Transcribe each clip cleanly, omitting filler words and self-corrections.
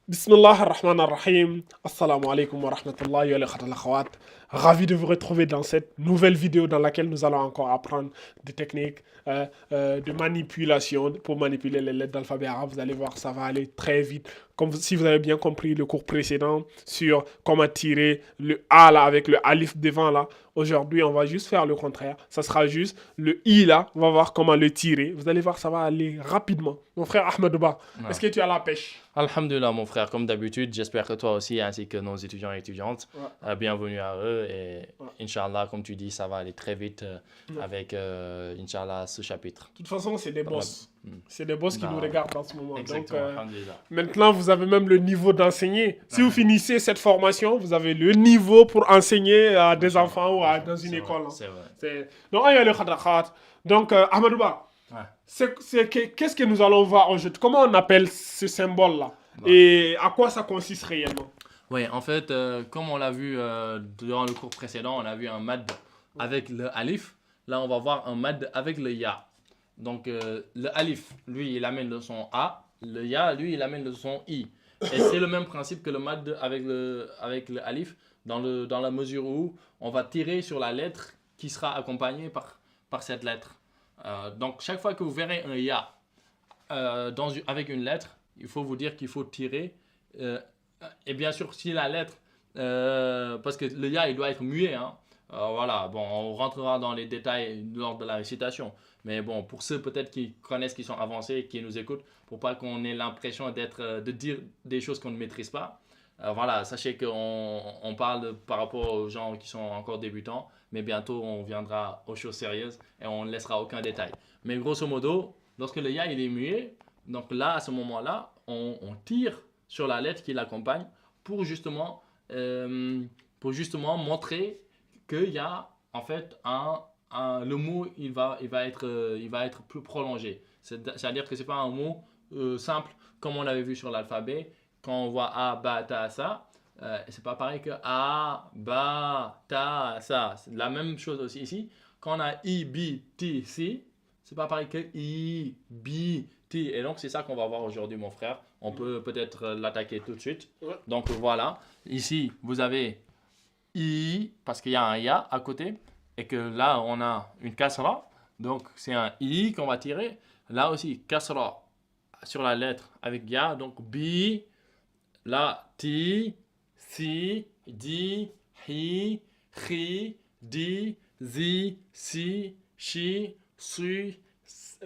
Bismillah ar-Rahman ar-Rahim. Assalamu alaikum wa rahmatullahi wa barakatuh. Ravi de vous retrouver dans cette nouvelle vidéo dans laquelle nous allons encore apprendre des techniques de manipulation pour manipuler les lettres d'alphabet arabe. Vous allez voir, ça va aller très vite. Comme si vous avez bien compris le cours précédent sur comment tirer le A là avec le alif devant là. Aujourd'hui, on va juste faire le contraire. Ça sera juste le I là. On va voir comment le tirer. Vous allez voir, ça va aller rapidement. Mon frère Ahmedouba, est-ce que tu as la pêche? Alhamdulillah, mon frère, comme d'habitude, j'espère que toi aussi, ainsi que nos étudiants et étudiantes, Ouais. bienvenue à eux. Et Ouais. Inch'Allah, comme tu dis, ça va aller très vite avec, Inch'Allah, ce chapitre. De toute façon, c'est des boss. Mm. C'est des boss qui Bah, nous regardent en ce moment. Exactement, Donc, alhamdulillah. maintenant, vous avez même le niveau d'enseigner. Si vous finissez cette formation, vous avez le niveau pour enseigner à des enfants ou dans une C'est école. vrai, c'est vrai. Donc, il y a le khadakhat. Donc, Ahmadouba, Ouais. qu'est-ce que nous allons voir aujourd'hui? Comment on appelle ce symbole-là? Bah. Et à quoi ça consiste réellement? Oui, en fait, comme on l'a vu durant le cours précédent, on a vu un mad avec le alif. Là, on va voir un mad avec le ya. Donc, le alif, lui, il amène le son A. Le ya, lui, il amène le son I. Et c'est le même principe que le mad avec le alif, dans la mesure où on va tirer sur la lettre qui sera accompagnée par cette lettre. Donc, chaque fois que vous verrez un ya avec une lettre, il faut vous dire qu'il faut tirer. Et bien sûr, si la lettre, parce que le ya, il doit être muet, hein. Voilà, bon, on rentrera dans les détails lors de la récitation. Mais bon, pour ceux peut-être qui connaissent, qui sont avancés, qui nous écoutent, pour pas qu'on ait l'impression de dire des choses qu'on ne maîtrise pas. Voilà, sachez qu'on parle par rapport aux gens qui sont encore débutants, mais bientôt on viendra aux choses sérieuses et on ne laissera aucun détail. Mais grosso modo, lorsque le ya il est muet, donc là, à ce moment-là, on tire sur la lettre qui l'accompagne pour justement, montrer qu'il y a en fait le mot il va être plus prolongé. C'est-à-dire que ce n'est pas un mot simple comme on l'avait vu sur l'alphabet. Quand on voit A, ba, ta, sa, c'est pas pareil que A, ba, ta, sa. C'est la même chose aussi ici. Quand on a I, B, T, C, c'est pas pareil que I, B, T. Et donc c'est ça qu'on va voir aujourd'hui, mon frère. On peut peut-être l'attaquer tout de suite. Ouais. Donc voilà, ici vous avez I, parce qu'il y a un Ya à côté, et que là on a une kasra, donc c'est un I qu'on va tirer. Là aussi, kasra sur la lettre avec Ya, donc B, là Ti, Si, Di, Hi, Chi, Di, Zi, Si, Shi, Sui,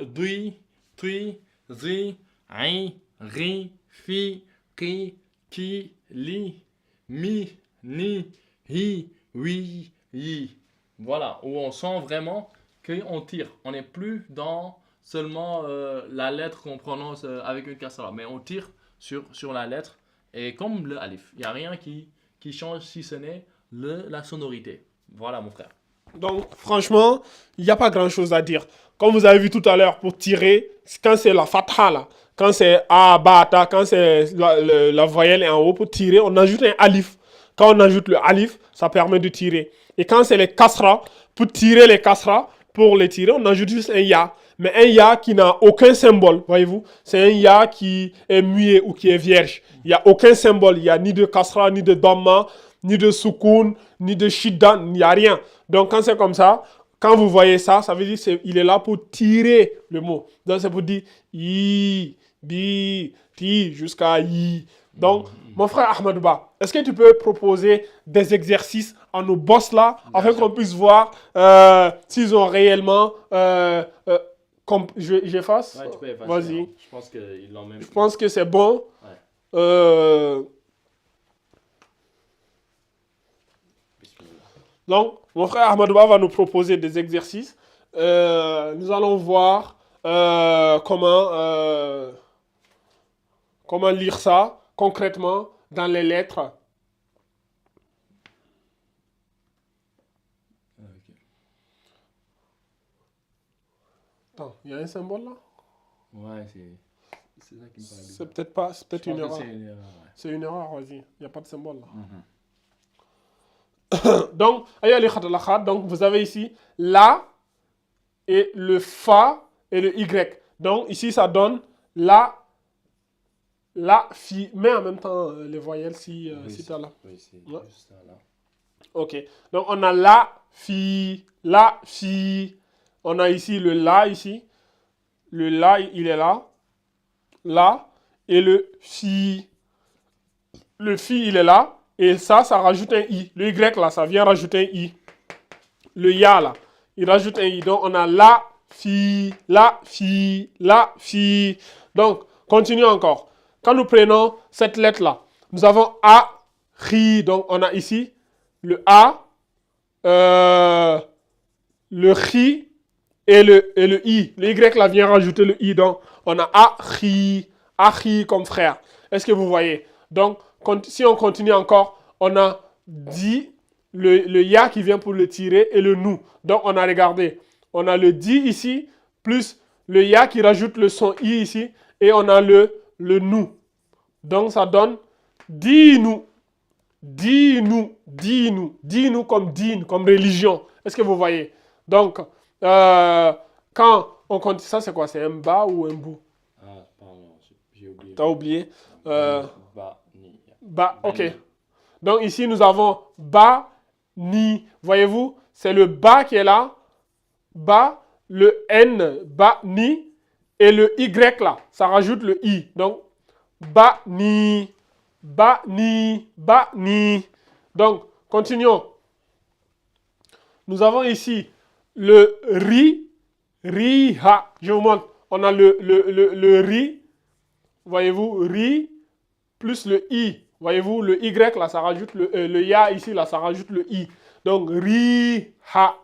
Dui, Tui, Zi, Ai, Ri, Fi, Ki, Ki, Li, Mi, Ni, Hi, Oui, Yi. Voilà, où on sent vraiment qu'on tire. On n'est plus dans seulement la lettre qu'on prononce avec une kasra, mais on tire sur la lettre. Et comme le alif, il n'y a rien qui change si ce n'est la sonorité. Voilà, mon frère. Donc, franchement, il n'y a pas grand-chose à dire. Comme vous avez vu tout à l'heure, pour tirer, quand c'est la fatha, là, quand c'est A, ba, ta, quand c'est la voyelle est en haut, pour tirer, on ajoute un alif. Quand on ajoute le alif, ça permet de tirer. Et quand c'est les kasra, pour tirer les kasra, pour les tirer, on ajoute juste un ya. Mais un ya qui n'a aucun symbole, voyez-vous. C'est un ya qui est muet ou qui est vierge. Il n'y a aucun symbole. Il n'y a ni de kasra, ni de damma, ni de soukoun, ni de shiddan. Il n'y a rien. Donc quand c'est comme ça, quand vous voyez ça, ça veut dire qu'il est là pour tirer le mot. Donc c'est pour dire i, bi, ti, jusqu'à i. Donc, mon frère Ahmadouba, est-ce que tu peux proposer des exercices à nos boss là, afin qu'on puisse voir s'ils ont réellement... j'efface? Ouais, tu peux effacer. Vas-y. Hein. Je pense qu'ils l'ont même. Je pense que c'est bon. Ouais. Euh, donc, mon frère Ahmadouba va nous proposer des exercices. Nous allons voir comment lire ça concrètement dans les lettres. Ok. Attends, il y a un symbole là? Ouais, c'est ça qui me paraît C'est bizarre. peut-être pas, c'est Je peut-être pense une que erreur. c'est une erreur. Ouais. C'est une erreur, vas-y. Il n'y a pas de symbole là. Mhm. Donc, aïe, ali khat la khat. Donc, vous avez ici la et le fa et le y. Donc, ici, ça donne la la, fi. Mets en même temps les voyelles si, Oui, si tu as là. oui, c'est Ouais. juste ça, là. Ok. Donc, on a la, fi, la, fi. On a ici le la, ici. Le la, il est là. Là. Et le fi. Le fi, il est là. Et ça rajoute un i. Le y, là, ça vient rajouter un i. Le ya, là, il rajoute un i. Donc, on a la, fi, la, fi, la, fi. Donc, continue encore. Quand nous prenons cette lettre-là, nous avons a, ri. Donc, on a ici le a, le ri et le i. Le y, là, vient rajouter le i. Donc, on a a, ri comme frère. Est-ce que vous voyez? Donc, si on continue encore, on a di, le ya qui vient pour le tirer et le nous. Donc, on a regardé. On a le di ici, plus le ya qui rajoute le son i ici, et on a le nous. Donc, ça donne dis-nous, dis-nous, dis-nous, dis-nous comme dîne, comme religion. Est-ce que vous voyez? Donc, quand on continue, ça c'est quoi? C'est un bas ou un bout? Ah, pardon, j'ai oublié. T'as oublié? Bani. Ba, ok. Bani. Donc ici, nous avons ba, ni. Voyez-vous, c'est le ba qui est là. Ba, le n, ba, ni. Et le y là, ça rajoute le i. Donc, ba, ni. Ba, ni. Ba, ni. Donc, continuons. Nous avons ici le ri, ri, ha. Je vous montre. On a le ri. Voyez-vous, ri, plus le i. Voyez-vous, le y là, ça rajoute le ya ici, là, ça rajoute le i. Donc, ri, ha.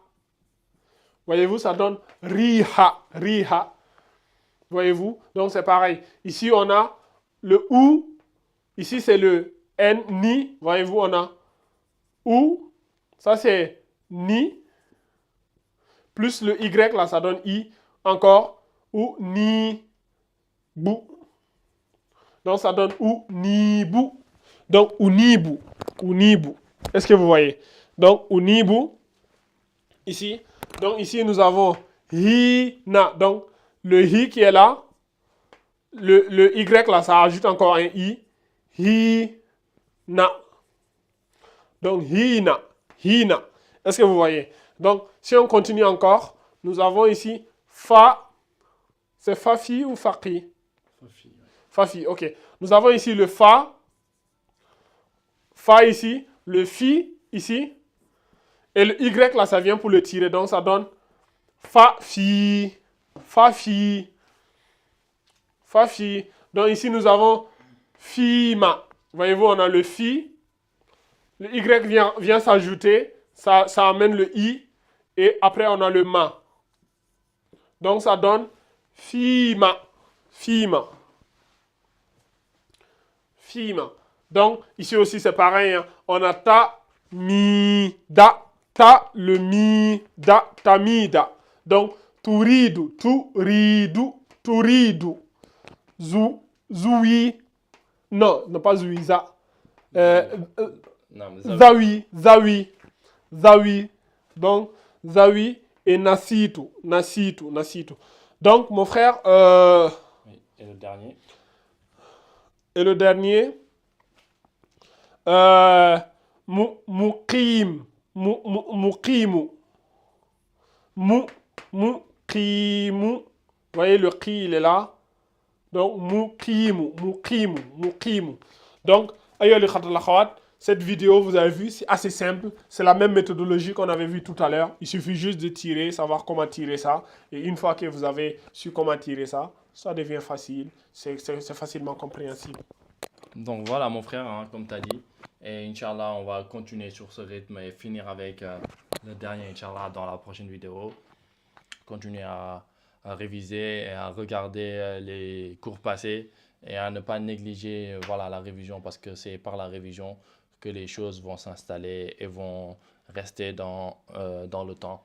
Voyez-vous, ça donne ri, ha, ri, ha. Voyez-vous, donc c'est pareil. Ici, on a le ou. Ici, c'est le n, ni. Voyez-vous, on a ou. Ça, c'est ni. Plus le y là, ça donne i. Encore, ou, ni, bou. Donc, ça donne ou, ni, bou. Donc, unibu. Unibu. Est-ce que vous voyez? Donc, unibu. Ici. Donc, ici, nous avons hi, na. Donc, le hi qui est là. Le y là, ça ajoute encore un i. Hi, na. Donc, hi, na. Hi, na. Est-ce que vous voyez? Donc, si on continue encore, nous avons ici fa. C'est fafi ou faqi? Fafi, ouais. Fafi, ok. Nous avons ici le fa. Fa ici. Le fi ici. Et le y là, ça vient pour le tirer. Donc, ça donne fa, fi. Fa, fi. Fa, fi. Donc, ici, nous avons fi, ma. Voyez-vous, on a le fi. Le y vient s'ajouter. Ça amène le i. Et après, on a le ma. Donc, ça donne fi, ma. Fi, ma. Fi, ma. Donc, ici aussi, c'est pareil. Hein. On a ta, mi, da. Ta, le mi, da, tamida. Donc, turidu, turidu, turidu. Zoui. Non, non pas Zouiza. Non, mais Zawi, Zawi, Zawi. Donc, Zawi et Nasitu, Nasitu, Nasitu. Donc, mon frère, oui. Et le dernier? et le dernier, Muqim, Muqimu, Muqimu. Vous voyez, le qui, il est là. Donc, Muqimu, Muqimu, Muqimu. Donc, aïe, cette vidéo, vous avez vu, c'est assez simple. C'est la même méthodologie qu'on avait vu tout à l'heure. Il suffit juste de tirer, savoir comment tirer ça. Et une fois que vous avez su comment tirer ça, ça devient facile. C'est facilement compréhensible. Donc voilà mon frère, hein, comme tu as dit. Et Inch'Allah, on va continuer sur ce rythme et finir avec le dernier Inch'Allah dans la prochaine vidéo. Continuer à réviser et à regarder les cours passés et à ne pas négliger voilà, la révision parce que c'est par la révision que les choses vont s'installer et vont rester dans le temps.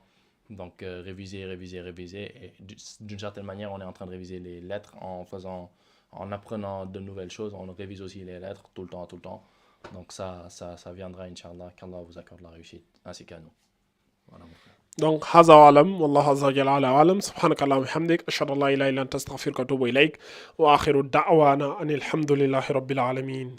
Donc réviser, réviser, réviser. Et d'une certaine manière, on est en train de réviser les lettres en apprenant de nouvelles choses. On révise aussi les lettres tout le temps, tout le temps. Donc ça viendra, Inch'Allah, qu'Allah vous accorde la réussite, ainsi qu'à nous. Voilà, mon frère. Donc, haza wa alam, wallahu azza wa jalla ala wa alam, subhanaka Allahumma hamdik, ashhadu an la ilaha illa anta astaghfiruka wa atubu ilaik, wa akhiru da'wana anil hamdulillahi rabbil alamin.